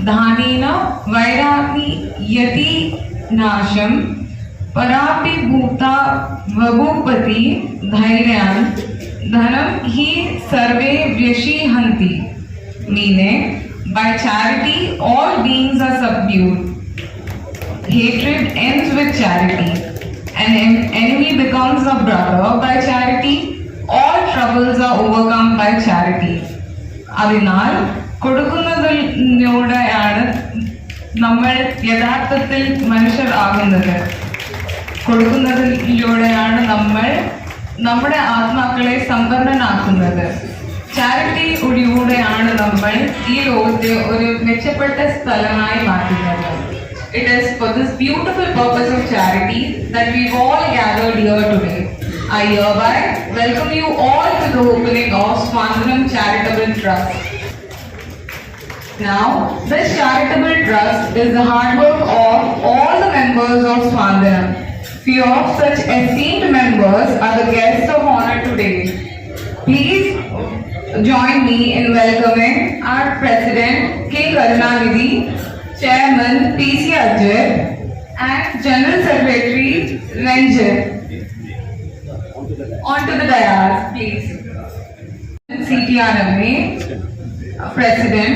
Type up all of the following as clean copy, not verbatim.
धानेन वैरापि यति नाशम परापि भूता वभूपति धैर्यान् धनम ही सर्वे व्यशीहन्ति. Meaning, by charity all beings are subdued. Hatred ends with charity. An enemy becomes a brother by charity. All troubles are overcome by charity. അതിനാൽ കൊടുക്കുന്നതിലൂടെയാണ് നമ്മൾ യഥാർത്ഥത്തിൽ മനുഷ്യർ ആകുന്നത്. കൊടുക്കുന്നതിലൂടെയാണ് നമ്മൾ നമ്മുടെ ആത്മാക്കളെ സമ്പന്നനാക്കുന്നത്. ചാരിറ്റിയിലൂടെയാണ് നമ്മൾ ഈ ലോകത്തെ ഒരു മെച്ചപ്പെട്ട സ്ഥലമായി മാറ്റുന്നത്. It is for this beautiful purpose of charity that we've all gathered here today. I hereby welcome you all to the opening of Swandaram Charitable Trust. Now, this charitable trust is the hard work of all the members of Swandaram. Few of such esteemed members are the guests of honor today. Please join me in welcoming our President K. Karunanidhi, Chairman P.C. Ajit, and General Secretary Ranjit. On to the dais, please. CTRMA, President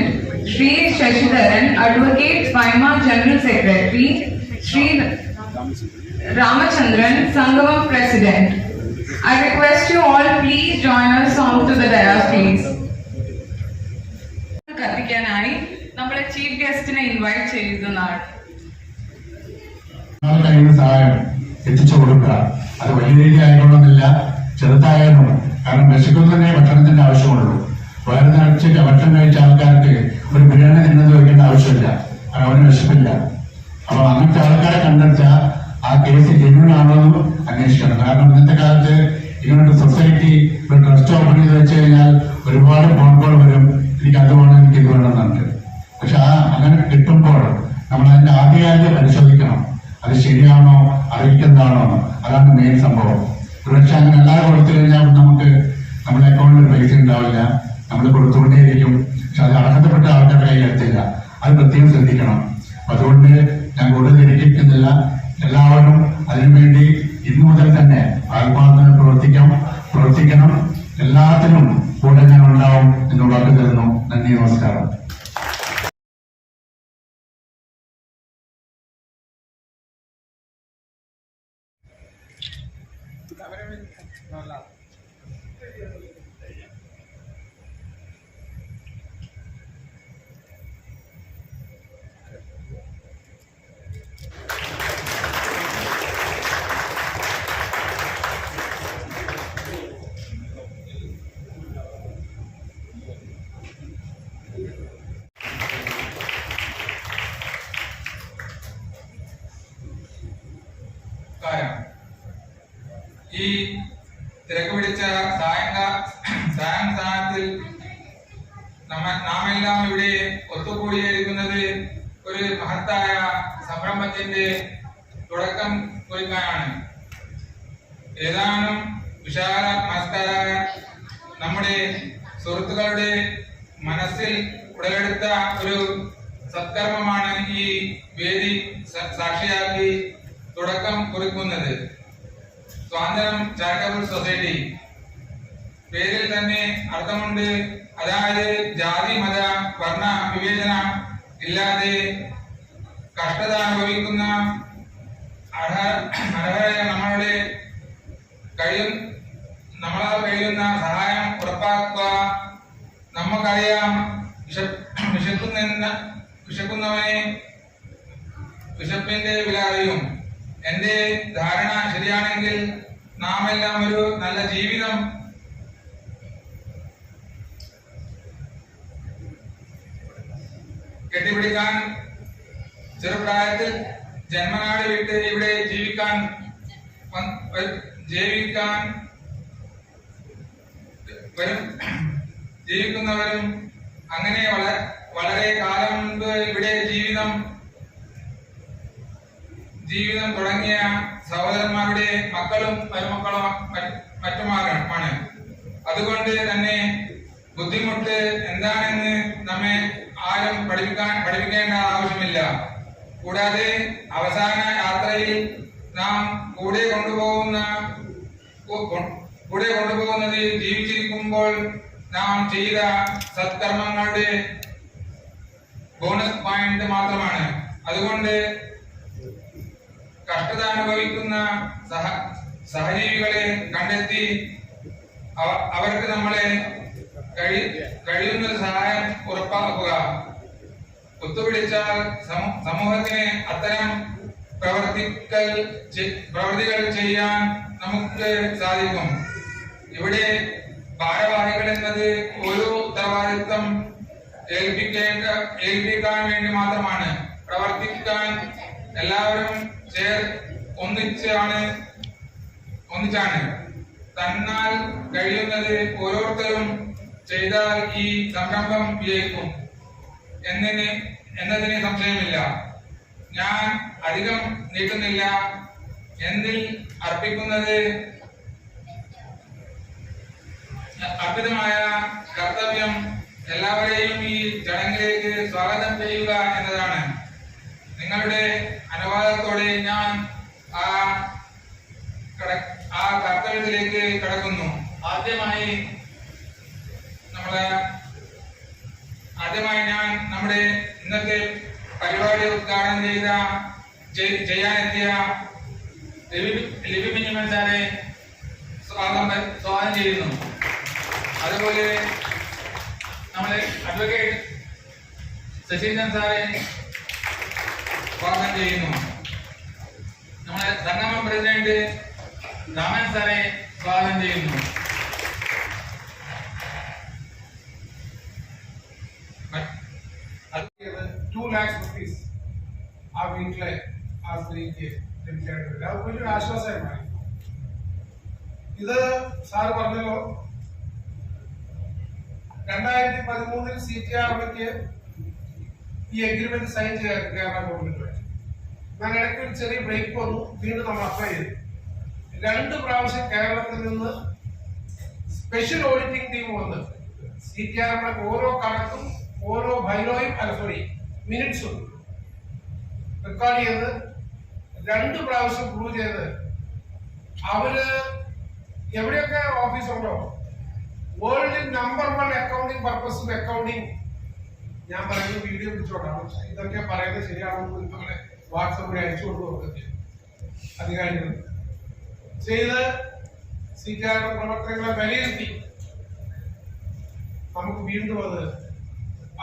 Shri Shashidharan, Advocate FIMA General Secretary Shri Ramachandran, Sangamam President. I request you all please join us on to the dais, please. കത്തിക്കാനായി നമ്മളെ chief ഗസ്റ്റിനെ invite ചെയ്യുന്നതാണ്. കഴിയുന്ന സഹായം എത്തിച്ചു കൊടുക്കുക. അത് വലിയ രീതി ആയിക്കൊള്ളുന്നില്ല, ചെറുതായാലും. കാരണം വിശക്കുന്നതിനെ ഭക്ഷണത്തിന്റെ ആവശ്യമുള്ളൂ. വയറ് നിറച്ച് ഭക്ഷണം കഴിച്ച ആൾക്കാർക്ക് ഒരു ബിരിയാണി തിന്നത് വയ്ക്കേണ്ട ആവശ്യമില്ല, കാരണം അവന് വിശപ്പില്ല. അപ്പൊ അങ്ങനത്തെ ആൾക്കാരെ കണ്ടെടുത്ത ആ കേസ് ജെന്യൂൻ ആണോ എന്ന് അന്വേഷിക്കണം. കാരണം ഇന്നത്തെ കാലത്ത് ഇങ്ങനൊരു സൊസൈറ്റി ഒരു ട്രസ്റ്റ് ഓപ്പൺ ചെയ്ത് വെച്ച് കഴിഞ്ഞാൽ ഒരുപാട് ഫോൺ കോൾ വരും, എനിക്ക് അത് വേണം, എനിക്ക് ഇത് വേണമെന്നുണ്ട്. പക്ഷെ അങ്ങനെ കിട്ടുമ്പോൾ നമ്മൾ അതിന്റെ ആദ്യകാലത്തെ പരിശോധിക്കണം, അത് ശരിയാണോ അറിയിക്കുന്നതാണോ. അതാണ് മെയിൻ സംഭവം. ഒരുപക്ഷെ അങ്ങനെ എല്ലാവരും കൊടുത്തു കഴിഞ്ഞാൽ നമുക്ക് നമ്മുടെ അക്കൗണ്ടിൽ പൈസ ഉണ്ടാവില്ല, നമ്മൾ കൊടുത്തുകൊണ്ടേയിരിക്കും. പക്ഷെ അത് അർഹതപ്പെട്ട ആൾക്കാരുടെ കയ്യിൽ എത്തില്ല. അത് പ്രത്യേകം ശ്രദ്ധിക്കണം. അതുകൊണ്ട് ഞാൻ കൂടുതൽ ഇരിക്കുന്നില്ല. എല്ലാവരും അതിനുവേണ്ടി ഇന്നു മുതൽ തന്നെ ആത്മാർത്ഥമായി പ്രവർത്തിക്കണം. എല്ലാത്തിനും കൂടെ ഞാൻ ഉണ്ടാവും എന്ന് വാക്ക് തരുന്നു. നന്ദി, നമസ്കാരം. ഈ തിരക്ക് പിടിച്ച സായങ്കാലത്തിൽ നാമെല്ലാം ഇവിടെ ഒത്തുകൂടിയിരിക്കുന്നത് ഒരു മഹത്തായ സംരംഭത്തിന്റെ തുടക്കം കുറിക്കാനാണ്. ഏതാനും വിശാല മനസ്കരായ നമ്മുടെ സുഹൃത്തുക്കളുടെ മനസ്സിൽ ഉടലെടുത്ത ഒരു സത്കർമ്മമാണ് ഈ വേദി സാക്ഷിയാക്കി തുടക്കം കുറിക്കുന്നത്. സ്വാതന്ത്ര്യം ചാരിറ്റബിൾ സൊസൈറ്റി പേരിൽ തന്നെ അർത്ഥമുണ്ട്. അതായത് ജാതി മത വർണ്ണ വിവേചനം ഇല്ലാതെ കഷ്ടത അനുഭവിക്കുന്ന അർഹരായ നമ്മളാൽ കഴിയുന്ന സഹായം ഉറപ്പാക്കുക. നമുക്കറിയാം, വിശക്കുന്നവനെ വിശപ്പിന്റെ വില അറിയും. എന്റെ ധാരണ ശരിയാണെങ്കിൽ നാം എല്ലാം ഒരു നല്ല ജീവിതം കെട്ടിപ്പിടിക്കാൻ, ചെറുപ്രായത്തിൽ ജന്മനാട് വിട്ട് ഇവിടെ ജീവിക്കുന്നവരും അങ്ങനെ വളരെ കാലം മുമ്പ് ഇവിടെ ജീവിതം തുടങ്ങിയ സഹോദരന്മാരുടെ മക്കളും മരുമക്കളും മറ്റുമാണ്. അതുകൊണ്ട് തന്നെ ബുദ്ധിമുട്ട് എന്താണെന്ന് നമ്മെ ആരും പഠിപ്പിക്കേണ്ട ആവശ്യമില്ല. കൂടാതെ അവസാന യാത്രയിൽ നാം കൂടെ കൊണ്ടുപോകുന്നത് ജീവിച്ചിരിക്കുമ്പോൾ നാം ചെയ്ത സത്കർമ്മങ്ങളുടെ ബോണസ് പോയിന്റ് മാത്രമാണ്. അതുകൊണ്ട് കഷ്ടത അനുഭവിക്കുന്ന സഹജീവികളെ കണ്ടെത്തി അവർക്ക് നമ്മളെ കഴിയുന്ന സഹായം ഉറപ്പാക്കുക. ഒത്തുപിടിച്ചാൽ സമൂഹത്തിന് അത്തരം പ്രവർത്തികൾ ചെയ്യാൻ നമുക്ക് സാധിക്കും. ഇവിടെ ഭാരവാഹികൾ എന്നത് ഓരോ ഉത്തരവാദിത്വം ഏൽപ്പിക്കാൻ വേണ്ടി മാത്രമാണ്. പ്രവർത്തിക്കാൻ എല്ലാവരും ഒന്നിച്ചാണ്. തന്നാൽ കഴിയുന്നത് ഓരോരുത്തരും ചെയ്താൽ ഈ സംരംഭം വിജയിക്കും എന്നതിന് സംശയമില്ല. ഞാൻ അധികം നീട്ടുന്നില്ല. എന്നിൽ അർപ്പിതമായ കർത്തവ്യം എല്ലാവരെയും ഈ ചടങ്ങിലേക്ക് സ്വാഗതം ചെയ്യുക എന്നതാണ്. നിങ്ങളുടെ അനുവാദത്തോടെ ഞാൻ ആ കർത്തവ്യത്തിലേക്ക് കടക്കുന്നു. ആദ്യമായി ഞാൻ നമ്മുടെ ഇന്നത്തെ പരിപാടി ഉദ്ഘാടനം ചെയ്യാനെത്തിയ ലിബി മിനിമൻ സാറെ സ്വാഗതം ചെയ്യുന്നു. അതുപോലെ നമ്മുടെ അഡ്വക്കേറ്റ് ശശീന്ദ്രൻ സാറെ സ്വാഗതം ചെയ്യുന്നു. നമ്മുടെ സംഗമം പ്രസിഡന്റ് രാമൻ സാറെ സ്വാഗതം ചെയ്യുന്നു. 2 lakhs rupees ആ വീട്ടിലെ ആ സ്ത്രീക്ക് ലഭിക്കാനുണ്ട്. അത് വലിയൊരു ആശ്വാസമായി. ഇത് സാറ് പറഞ്ഞല്ലോ, 2013 CTRക്ക് ഈ എഗ്രിമെന്റ് സൈൻ ചെയ്യാൻ കേരള ഗവൺമെന്റ്. ഞാൻ ഇടയ്ക്ക് ഒരു ചെറിയ ബ്രേക്ക് വന്നു. വീണ്ടും നമ്മൾ അപ്ലൈ ചെയ്തു. 2 പ്രാവശ്യം കേരളത്തിൽ നിന്ന് സ്പെഷ്യൽ ഓഡിറ്റിംഗ് ടീം വന്ന് CTRയുടെ ഓരോ കണക്കും ഓരോ ബൈലോയും മിനിറ്റ്സും റെക്കോർഡ് ചെയ്ത് 2 പ്രാവശ്യം പ്രൂവ് ചെയ്ത് അവര് എവിടെയൊക്കെ ഓഫീസുണ്ടോ വേൾഡിൽ നമ്പർ 1 അക്കൗണ്ടിംഗ് പർപ്പസ് അക്കൗണ്ടിംഗ്, ഞാൻ പറയുന്ന വീഡിയോ പിടിച്ചോട്ടാണ്. ഇതൊക്കെ പറയുന്നത് ശരിയാണെന്ന് നിങ്ങളെ വാട്സപ്പ് വഴി അയച്ചു കൊടുക്കുക അധികാരികൾ ചെയ്ത് CTRയുടെ പ്രവർത്തനങ്ങളെ വിലയിരുത്തി നമുക്ക് വീണ്ടും അത്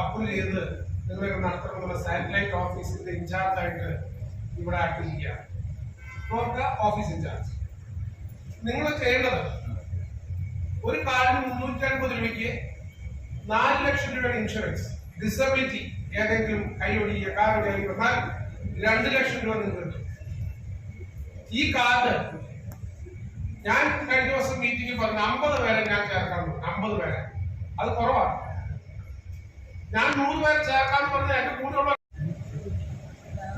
അപ്രൂവ് ചെയ്ത് നിങ്ങളെ നടത്തണമെന്നുള്ള സാറ്റലൈറ്റ് ഓഫീസിന്റെ ഇൻചാർജ് ആയിട്ട് ഇവിടെ ആക്കിയിരിക്കുക. ഓഫീസ് ഇൻചാർജ് നിങ്ങൾ ചെയ്യേണ്ടത്, ഒരു കാർഡിന് 350 രൂപയ്ക്ക് 4 ലക്ഷം രൂപയുടെ ഇൻഷുറൻസ്, ഡിസബിലിറ്റി ഏതെങ്കിലും കൈയൊടിയ കാറൊടിയായി വന്നാൽ 2 ലക്ഷം രൂപ നിങ്ങൾക്ക്. ഈ കാർഡ് ഞാൻ കഴിഞ്ഞ ദിവസം മീറ്റിംഗിൽ പറഞ്ഞു 50 പേരെ ഞാൻ ചേർക്കാൻ, 50 പേരെ അത് കുറവാണ്. ഞാൻ 100 പേരെ ചേർക്കാന്ന് പറഞ്ഞ എന്റെ കൂടെയുള്ള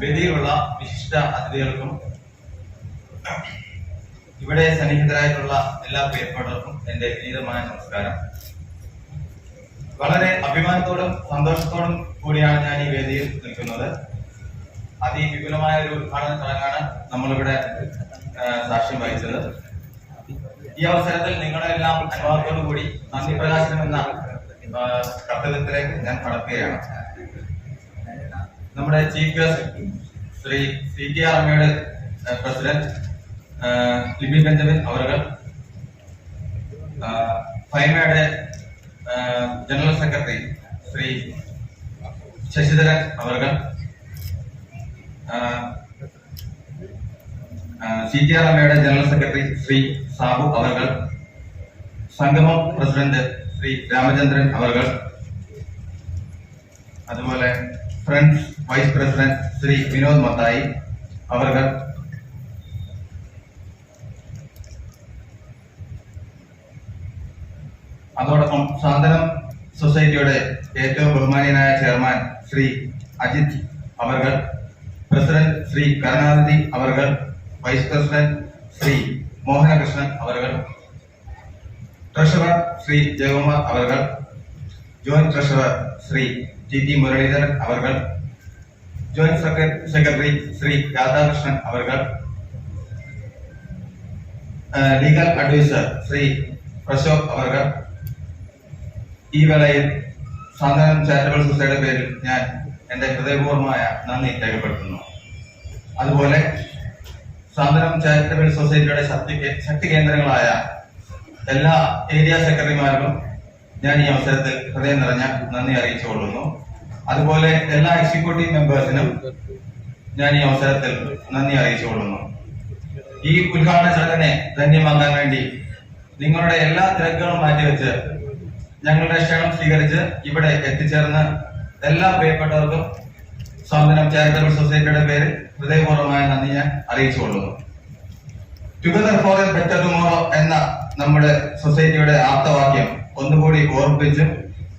വേദിയിലുള്ള വിശിഷ്ട അതിഥികൾക്കും ഇവിടെ സന്നിഹിതരായിട്ടുള്ള എല്ലാ പ്രിയപ്പെട്ടവർക്കും എന്റെ വിനീതമായ നമസ്കാരം. വളരെ അഭിമാനത്തോടും സന്തോഷത്തോടും കൂടിയാണ് ഞാൻ ഈ വേദിയിൽ നിൽക്കുന്നത്. അതിവിപുലമായ ഒരു ഉദ്ഘാടന ചടങ്ങാണ് നമ്മളിവിടെ സാക്ഷ്യം വഹിച്ചത്. ഈ അവസരത്തിൽ നിങ്ങളെല്ലാം അനുഭവത്തോടു കൂടി നന്ദി പ്രകാശനം എന്ന കർത്തവ്യത്തിലേക്ക് ഞാൻ കടക്കുകയാണ്. നമ്മുടെ ചീഫ് ഗസ്റ്റ് ശ്രീ CTR അമ്മയുടെ പ്രസിഡന്റ് ലിബി ബെഞ്ചമിൻ അവர்கள், ഫൈമയുടെ ജനറൽ സെക്രട്ടറി ശ്രീ ശശിധരൻ അവர்கள், CTR അമ്മയുടെ ജനറൽ സെക്രട്ടറി ശ്രീ സാബു അവர்கள், സംഗമം പ്രസിഡന്റ് ശ്രീ രാമചന്ദ്രൻ അവர்கள், അതുപോലെ friends vice president Shri Vinod Mathai അവர்கள், അതോടൊപ്പം സാന്ത്വനം സൊസൈറ്റിയുടെ ഏറ്റവും ബഹുമാനീയനായ ചെയർമാൻ ശ്രീ അജിത് അവർകൾ, പ്രസിഡന്റ് ശ്രീ കരുണാനിധി അവർകൾ, വൈസ് പ്രസിഡന്റ് ശ്രീ മോഹനകൃഷ്ണൻ അവർകൾ, ട്രഷറർ ശ്രീ ജയകുമാർ അവർകൾ, joint treasurer Shri GT Muraleedharan അവർകൾ, ജോയിന്റ് സെക്രട്ടറി ശ്രീ രാധാകൃഷ്ണൻ അവർകൾ, ലീഗൽ അഡ്വൈസർ ശ്രീ പ്രശോക് അവർകൾ, ഈ വേളയിൽ സാന്ത്വനം ചാരിറ്റബിൾ സൊസൈറ്റിയുടെ പേരിൽ ഞാൻ എന്റെ ഹൃദയപൂർവമായ നന്ദി രേഖപ്പെടുത്തുന്നു. അതുപോലെ സാന്ത്വനം ചാരിറ്റബിൾ സൊസൈറ്റിയുടെ ശക്തി കേന്ദ്രങ്ങളായ എല്ലാ ഏരിയ സെക്രട്ടറിമാർക്കും ഞാൻ ഈ അവസരത്തിൽ ഹൃദയം നിറഞ്ഞ നന്ദി അറിയിച്ചുകൊള്ളുന്നു. അതുപോലെ എല്ലാ എക്സിക്യൂട്ടീവ് മെമ്പേഴ്സിനും ഞാൻ ഈ അവസരത്തിൽ നന്ദി അറിയിച്ചുകൊള്ളുന്നു. ഈ ഉദ്ഘാടന ചടങ്ങിനെ ധന്യമാക്കാൻ വേണ്ടി നിങ്ങളുടെ എല്ലാ തിരക്കുകളും മാറ്റിവെച്ച് ഞങ്ങളുടെ ക്ഷണം സ്വീകരിച്ച് ഇവിടെ എത്തിച്ചേർന്ന് എല്ലാ പ്രിയപ്പെട്ടവർക്കും സാന്ത്വനം ചാരിറ്റബിൾ സൊസൈറ്റിയുടെ പേരിൽ ഹൃദയപൂർവ്വമായ നന്ദി ഞാൻ അറിയിച്ചുകൊള്ളുന്നു. Together for a better tomorrow എന്ന നമ്മുടെ സൊസൈറ്റിയുടെ ആപ്തവാക്യം ഒന്നുകൂടി ഓർമ്മിപ്പിച്ച്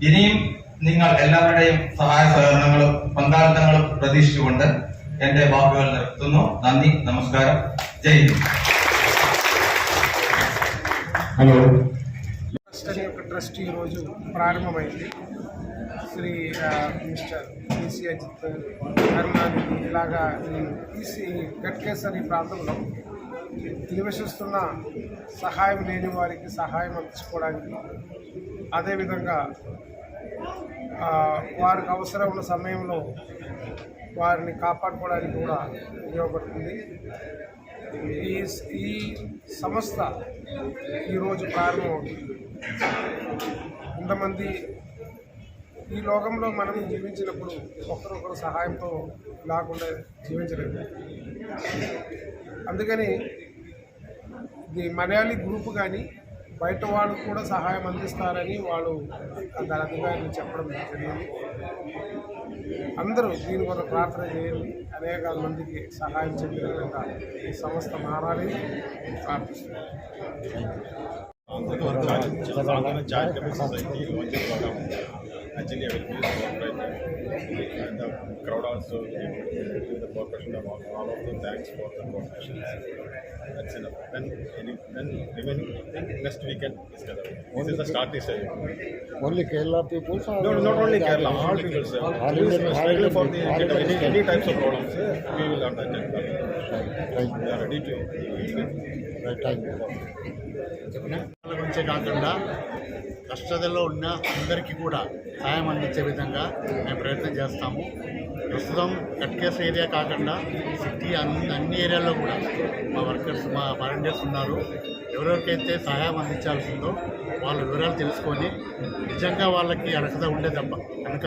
ഇനിയും നിങ്ങൾ എല്ലാവരുടെയും സഹായ സഹകരണങ്ങളും പങ്കാളിത്തങ്ങളും പ്രതീക്ഷിച്ചുകൊണ്ട് എന്റെ വാക്കുകൾ നിർത്തുന്നു. നന്ദി, നമസ്കാരം, ജയ് ഹിന്ദ്. హలో ట్రస్ట్ యొక్క ట్రస్ట్ ఈరోజు ప్రారంభమైంది. శ్రీ మిస్టర్ పిసి అజిత్, కరుణానిధి ఇలాగా ఈ గట్కేసర్ ఈ ప్రాంతంలో నివసిస్తున్న సహాయం లేని వారికి సహాయం అందించుకోవడానికి, అదేవిధంగా వారికి అవసరం ఉన్న సమయంలో వారిని కాపాడుకోవడానికి కూడా ఉపయోగపడుతుంది. ఈ సంస్థ ఈరోజు ప్రారంభమవుతుంది. కొంతమంది ఈ లోకంలో మనం జీవించినప్పుడు ఒకరొకరు సహాయంతో లేకుండా జీవించలేదు. అందుకని ఇది మలయాళీ గ్రూప్ కానీ బయట వాళ్ళు కూడా సహాయం అందిస్తారని వాళ్ళు దాని అధికారులు చెప్పడం జరిగింది. అందరూ దీని కొరకు ప్రార్థన చేయండి. అనేక మందికి సహాయం చెప్పిన విధంగా ఈ సంస్థ మారాలి ప్రార్థిస్తున్నాను. Charitable Society launching program. Actually, I will be cooperating, and the crowd also gave the cooperation of all of them. Thanks for the cooperation. That's enough. Then remaining next weekend is Kerala. This is the starting stage. Only Kerala people? No, not only Kerala. All people. Especially for the any types of problems, we will undertake. We are ready to. వాళ్ళ గురించే కాకుండా కష్టతలో ఉన్న అందరికీ కూడా సాయం అందించే విధంగా మేము ప్రయత్నం చేస్తాము. ప్రస్తుతం కట్కేస్ ఏరియా కాకుండా సిటీ అన్ని ఏరియాల్లో కూడా మా వర్కర్స్, మా వాలంటీర్స్ ఉన్నారు. ఎవరెవరికైతే సహాయం అందించాల్సిందో వాళ్ళ వివరాలు తెలుసుకొని నిజంగా వాళ్ళకి అర్హత ఉండే తప్ప కనుక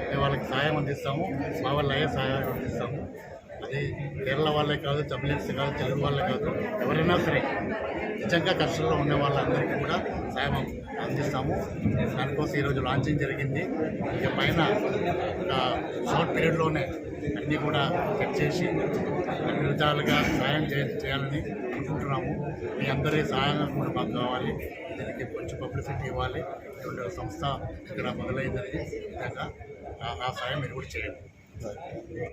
మేము వాళ్ళకి సహాయం అందిస్తాము. మా వల్ల అయ్యే సహాయం అందిస్తాము. అది కేరళ వాళ్ళే కాదు, తమిళన్స్ కాదు, తెలుగు వాళ్ళే కాదు, ఎవరైనా సరే నిజంగా కష్టంలో ఉండే వాళ్ళందరికీ కూడా సాయం అందిస్తాము. దానికోసం ఈరోజు లాంచింగ్ జరిగింది. ఇక పైన ఒక షార్ట్ పీరియడ్లోనే అన్నీ కూడా సెట్ చేసి అన్ని విధాలుగా సాయం చేయాలని అనుకుంటున్నాము. మీ అందరి సహాయం కూడా మాకు కావాలి. దీనికి కొంచెం పబ్లిసిటీ ఇవ్వాలి. ఇటువంటి సంస్థ ఇక్కడ మొదలైందని విధంగా ఆ సాయం మీరు కూడా చేయండి.